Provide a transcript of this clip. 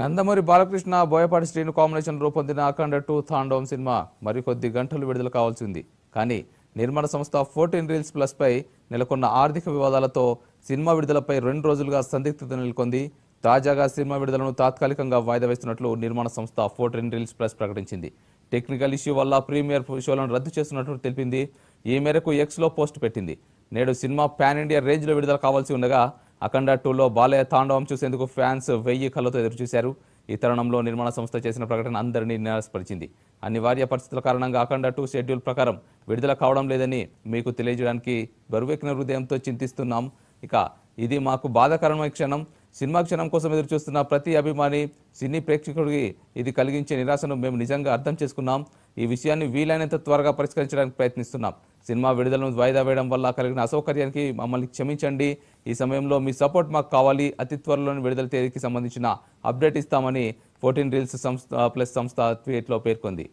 Nandamuri Balakrishna Boyapati Srinu combination రూపొందిన అఖండ 2 తాండవం cinema మరికొద్ది గంటలు విడుదల కావాల్సింది. కానీ నిర్మాణ సంస్థ 14 రీల్స్ ప్లస్ పై నెలకొన్న ఆర్థిక వివాదాలతో సినిమా విడుదలపై 2 రోజులుగా సందిగ్ధత నెలకొంది. తాజాగా సినిమా విడుదలను తాత్కాలికంగా వాయిదా వేస్తున్నట్లు నిర్మాణ సంస్థ 14 రీల్స్ ప్లస్ ప్రకటించింది. టెక్నికల్ ఇష్యూ వల్ల ప్రీమియర్ షోలను రద్దు చేస్తున్నట్లు తెలిపింది. ఈ మేరకు ఎక్స్లో పోస్ట్ పెట్టింది. నేడు సినిమా పాన్ ఇండియా రేంజ్లో విడుదల కావాల్సి ఉండగా అఖండ 2లో బాలయ్య తాండవం చూసేందుకు ఫ్యాన్స్ 1000 కళ్ళతో ఎదురుచూశారు. ఈ తరుణంలో నిర్మాణ సంస్థ చేసిన ప్రకటన అందరినీ నిరాశపరిచింది. అనివార్య పరిస్థితుల కారణంగా అఖండ 2 షెడ్యూల్ ప్రకారం విడుదల కావడం లేదని మీకు తెలియజేయడానికి బరువెక్కిన హృదయంతో చింతిస్తున్నాం. ఇక ఇది మాకు బాధాకరమైన క్షణం. సినిమా క్షణం కోసం ఎదురు చూస్తున్న ప్రతి అభిమాని, సినీ ప్రేక్షకుడికి ఇది కలిగించే నిరాశను మేము నిజంగా అర్థం చేసుకున్నాం. ఈ విషయాన్ని వీలైనంత త్వరగా పరిష్కరించడానికి ప్రయత్నిస్తున్నాం. సినిమా విడుదలను వాయిదా వేయడం వల్ల కలిగిన అసౌకర్యానికి మమ్మల్ని క్షమించండి. ఈ సమయంలో మీ సపోర్ట్ మాకు కావాలి. అతి త్వరలోని విడుదల తేదీకి సంబంధించిన అప్డేట్ ఇస్తామని 14 రీల్స్ సంస్థ ప్లస్ సంస్థ ట్వీట్లో పేర్కొంది.